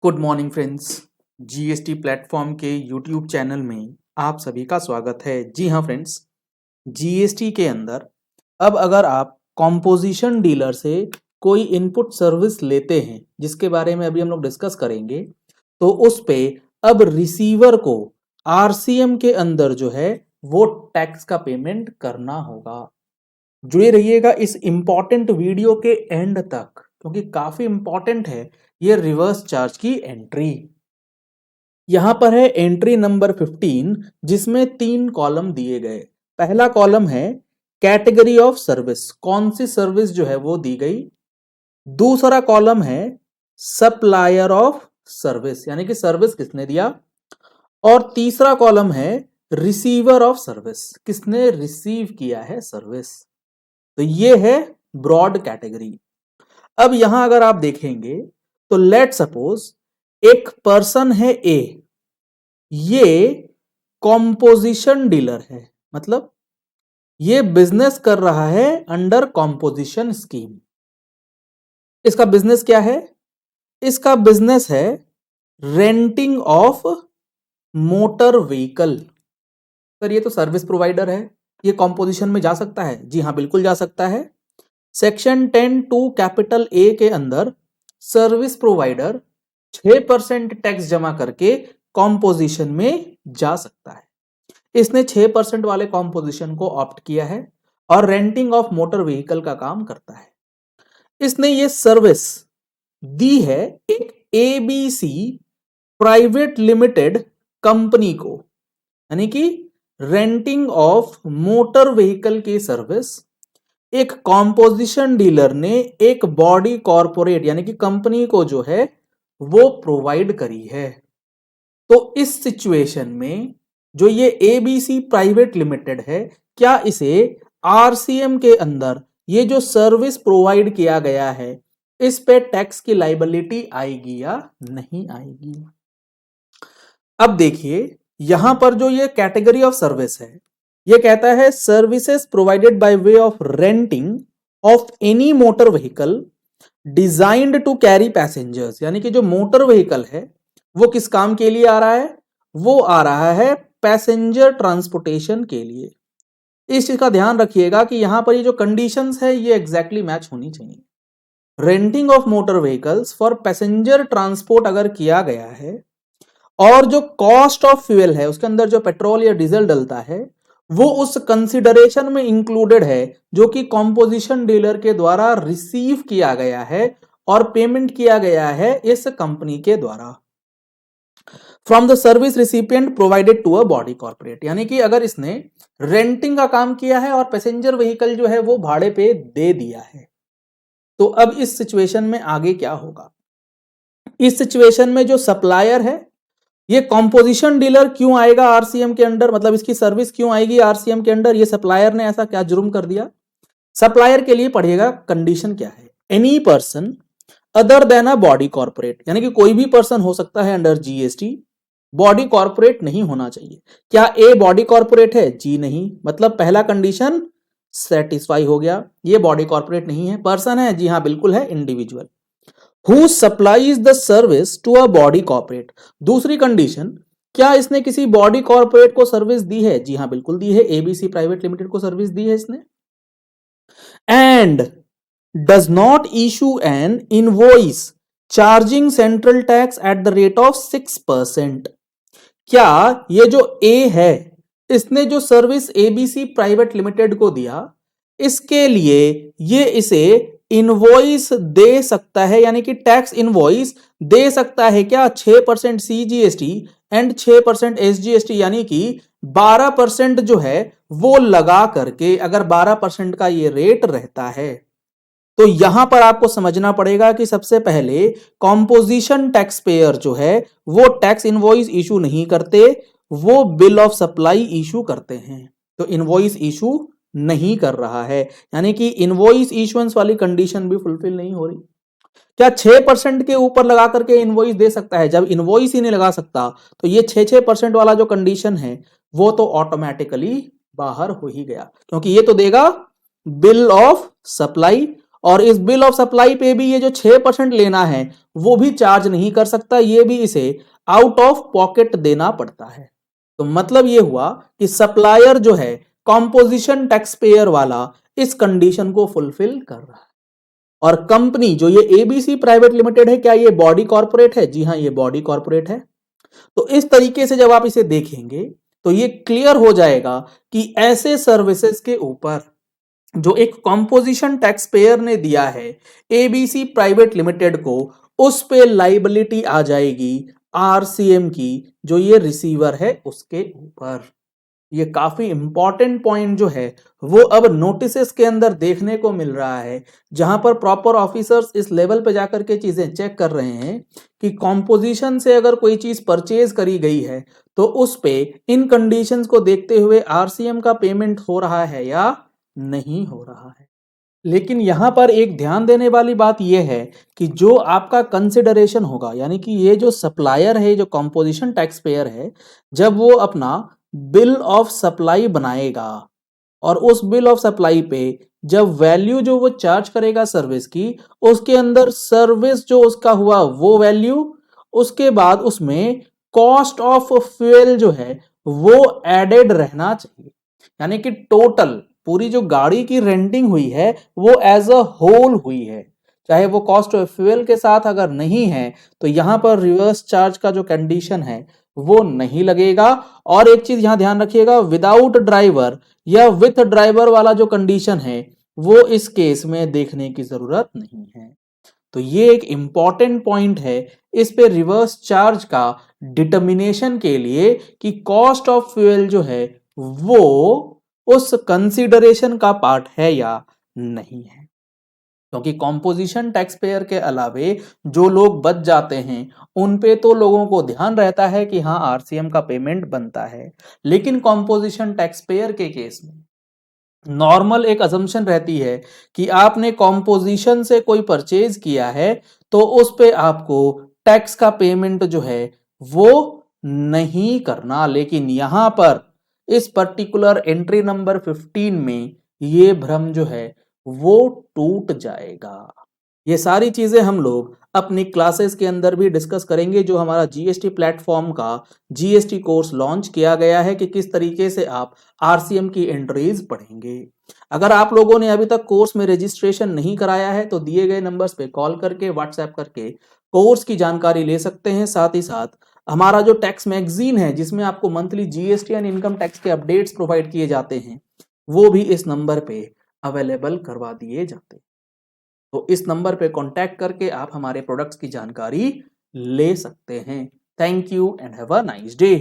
Good morning friends. GST platform के YouTube channel में आप सभी का स्वागत है। जी हाँ फ्रेंड्स, जीएसटी के अंदर अब अगर आप कॉम्पोजिशन डीलर से कोई इनपुट सर्विस लेते हैं, जिसके बारे में अभी हम लोग डिस्कस करेंगे, तो उस पे अब रिसीवर को आरसीएम के अंदर जो है वो टैक्स का पेमेंट करना होगा। जुड़े रहिएगा इस इंपॉर्टेंट वीडियो के एंड तक, क्योंकि काफी इंपॉर्टेंट है ये रिवर्स चार्ज की एंट्री। यहां पर है एंट्री नंबर 15, जिसमें 3 कॉलम दिए गए। पहला कॉलम है कैटेगरी ऑफ सर्विस, कौन सी सर्विस जो है वो दी गई। दूसरा कॉलम है सप्लायर ऑफ सर्विस, यानी कि सर्विस किसने दिया। और तीसरा कॉलम है रिसीवर ऑफ सर्विस, किसने रिसीव किया है सर्विस। तो ये है ब्रॉड कैटेगरी। अब यहां अगर आप देखेंगे तो लेट सपोज एक पर्सन है ए, ये कॉम्पोजिशन डीलर है, मतलब ये बिजनेस कर रहा है अंडर कॉम्पोजिशन स्कीम। इसका बिजनेस क्या है? इसका बिजनेस है renting of motor vehicle. Sir ये तो सर्विस प्रोवाइडर है, ये कॉम्पोजिशन में जा सकता है? जी हाँ, बिल्कुल जा सकता है। सेक्शन 10(2) कैपिटल ए के अंदर सर्विस प्रोवाइडर 6% टैक्स जमा करके कॉम्पोजिशन में जा सकता है। इसने 6% वाले कॉम्पोजिशन को ऑप्ट किया है और रेंटिंग ऑफ मोटर व्हीकल का काम करता है। इसने ये सर्विस दी है एक एबीसी प्राइवेट लिमिटेड कंपनी को, यानी कि रेंटिंग ऑफ मोटर व्हीकल की सर्विस एक कॉम्पोजिशन डीलर ने एक बॉडी कॉर्पोरेट यानी कि कंपनी को जो है वो प्रोवाइड करी है। तो इस सिचुएशन में जो ये एबीसी प्राइवेट लिमिटेड है, क्या इसे आरसीएम के अंदर ये जो सर्विस प्रोवाइड किया गया है इस पे टैक्स की लायबिलिटी आएगी या नहीं आएगी? अब देखिए यहां पर जो ये कैटेगरी ऑफ सर्विस है, ये कहता है services provided by way of renting of any motor vehicle designed to carry passengers, यानी कि जो मोटर व्हीकल है वो किस काम के लिए आ रहा है? वो आ रहा है पैसेंजर ट्रांसपोर्टेशन के लिए। इस चीज का ध्यान रखिएगा कि यहां पर ये जो कंडीशंस है ये एग्जैक्टली मैच होनी चाहिए। Renting of motor vehicles for passenger transport अगर किया गया है और जो कॉस्ट ऑफ फ्यूल है उसके अंदर जो पेट्रोल या डीजल डलता है वो उस कंसिडरेशन में इंक्लूडेड है जो कि कॉम्पोजिशन डीलर के द्वारा रिसीव किया गया है और पेमेंट किया गया है इस कंपनी के द्वारा from the service recipient provided to a body corporate, यानी कि अगर इसने रेंटिंग का काम किया है और पैसेंजर व्हीकल जो है वो भाड़े पे दे दिया है, तो अब इस सिचुएशन में आगे क्या होगा? इस सिचुएशन में जो सप्लायर है ये कॉम्पोजिशन डीलर क्यों आएगा आरसीएम के अंडर, मतलब इसकी सर्विस क्यों आएगी आरसीएम के अंडर? ये सप्लायर ने ऐसा क्या जुर्म कर दिया? सप्लायर के लिए पढ़िएगा कंडीशन क्या है। एनी पर्सन अदर देन अ बॉडी कॉर्पोरेट, यानी कि कोई भी पर्सन हो सकता है अंडर जीएसटी, बॉडी कॉर्पोरेट नहीं होना चाहिए। क्या ए बॉडी कॉर्पोरेट है? जी नहीं, मतलब पहला कंडीशन सेटिस्फाई हो गया, ये बॉडी कॉर्पोरेट नहीं है। पर्सन है? जी हाँ बिल्कुल है, individual. Who supplies the service to a body corporate। दूसरी कंडीशन, क्या इसने किसी बॉडी कॉर्पोरेट को सर्विस दी है? जी हाँ बिल्कुल दी है, एबीसी प्राइवेट लिमिटेड को सर्विस दी है इसने। And does not issue an invoice charging central tax at the rate of 6%। क्या ये जो ए है इसने जो सर्विस एबीसी प्राइवेट लिमिटेड को दिया इसके लिए ये इसे इनवॉइस दे सकता है, यानी कि टैक्स इनवॉइस दे सकता है क्या? 6% सीजीएसटी एंड 6% एसजीएसटी, यानी कि 12% जो है वो लगा करके अगर 12% का ये रेट रहता है तो यहां पर आपको समझना पड़ेगा कि सबसे पहले कॉम्पोजिशन टैक्स पेयर जो है वो टैक्स इनवॉइस इशू नहीं करते, वो बिल ऑफ सप्लाई इशू करते हैं। तो इनवॉइस इशू नहीं कर रहा है, यानी कि इनवॉइस इशुएंस वाली कंडीशन भी फुलफिल नहीं हो रही। क्या 6% के ऊपर लगा करके इनवॉइस दे सकता है? जब इनवॉइस ही नहीं लगा सकता तो ये 6% वाला जो कंडीशन है वो तो ऑटोमेटिकली बाहर हो ही गया, क्योंकि ये तो देगा बिल ऑफ सप्लाई और इस बिल ऑफ सप्लाई पे भी ये जो 6% लेना है वो भी चार्ज नहीं कर सकता, ये भी इसे आउट ऑफ पॉकेट देना पड़ता है। तो मतलब ये हुआ कि सप्लायर जो है कॉम्पोजिशन टैक्स पेयर वाला इस कंडीशन को फुलफिल कर रहा है। और कंपनी जो ये एबीसी प्राइवेट लिमिटेड है, क्या ये बॉडी कॉर्पोरेट है? जी हां, ये बॉडी कॉर्पोरेट है। तो इस तरीके से जब आप इसे देखेंगे तो ये क्लियर हो जाएगा कि ऐसे सर्विसेज के ऊपर जो एक कॉम्पोजिशन टैक्स पेयर ने दिया है एबीसी प्राइवेट लिमिटेड को, उस पे लाइबिलिटी आ जाएगी आरसीएम की, जो ये रिसीवर है उसके ऊपर। ये काफी इंपॉर्टेंट पॉइंट जो है वो अब नोटिसेस के अंदर देखने को मिल रहा है, जहां पर प्रॉपर ऑफिसर्स इस लेवल पे जाकर के चीजें चेक कर रहे हैं कि कॉम्पोजिशन से अगर कोई चीज परचेज करी गई है तो उस पे इन कंडीशंस को देखते हुए आरसीएम का पेमेंट हो रहा है या नहीं हो रहा है। लेकिन यहां पर एक ध्यान देने वाली बात यह है कि जो आपका कंसिडरेशन होगा, यानी कि ये जो सप्लायर है, जो कंपोजिशन टैक्स पेयर है, जब वो अपना बिल ऑफ सप्लाई बनाएगा और उस बिल ऑफ सप्लाई पे जब वैल्यू जो वो चार्ज करेगा सर्विस की, उसके अंदर सर्विस जो उसका हुआ वो वैल्यू, उसके बाद उसमें कॉस्ट ऑफ फ्यूल जो है वो एडेड रहना चाहिए। यानी कि टोटल पूरी जो गाड़ी की रेंटिंग हुई है वो एज अ होल हुई है, चाहे वो कॉस्ट ऑफ फ्यूल के साथ अगर नहीं है तो यहां पर रिवर्स चार्ज का जो कंडीशन है वो नहीं लगेगा। और एक चीज यहां ध्यान रखिएगा, विदाउट ड्राइवर या विथ ड्राइवर वाला जो कंडीशन है वो इस केस में देखने की जरूरत नहीं है। तो ये एक इंपॉर्टेंट पॉइंट है इस पे रिवर्स चार्ज का डिटर्मिनेशन के लिए कि कॉस्ट ऑफ फ्यूल जो है वो उस कंसीडरेशन का पार्ट है या नहीं है। क्योंकि कॉम्पोजिशन टैक्स पेयर के अलावे जो लोग बच जाते हैं उन पे तो लोगों को ध्यान रहता है कि हाँ आरसीएम का पेमेंट बनता है, लेकिन कॉम्पोजिशन टैक्स पेयर के केस में नॉर्मल एक अजम्पशन रहती है कि आपने कॉम्पोजिशन से कोई परचेज किया है तो उस पे आपको टैक्स का पेमेंट जो है वो नहीं करना। लेकिन यहां पर इस पर्टिकुलर एंट्री नंबर 15 में ये भ्रम जो है वो टूट जाएगा। ये सारी चीजें हम लोग अपनी क्लासेस के अंदर भी डिस्कस करेंगे, जो हमारा जीएसटी प्लेटफॉर्म का जीएसटी कोर्स लॉन्च किया गया है कि किस तरीके से आप आरसीएम की एंट्रीज पढ़ेंगे। अगर आप लोगों ने अभी तक कोर्स में रजिस्ट्रेशन नहीं कराया है तो दिए गए नंबर्स पे कॉल करके, व्हाट्सएप करके कोर्स की जानकारी ले सकते हैं। साथ ही साथ हमारा जो टैक्स मैगजीन है जिसमें आपको monthly GST and income tax के अपडेट्स प्रोवाइड किए जाते हैं वो भी इस नंबर पे अवेलेबल करवा दिए जाते हैं। तो इस नंबर पे कांटेक्ट करके आप हमारे प्रोडक्ट्स की जानकारी ले सकते हैं। Thank you and have a nice day.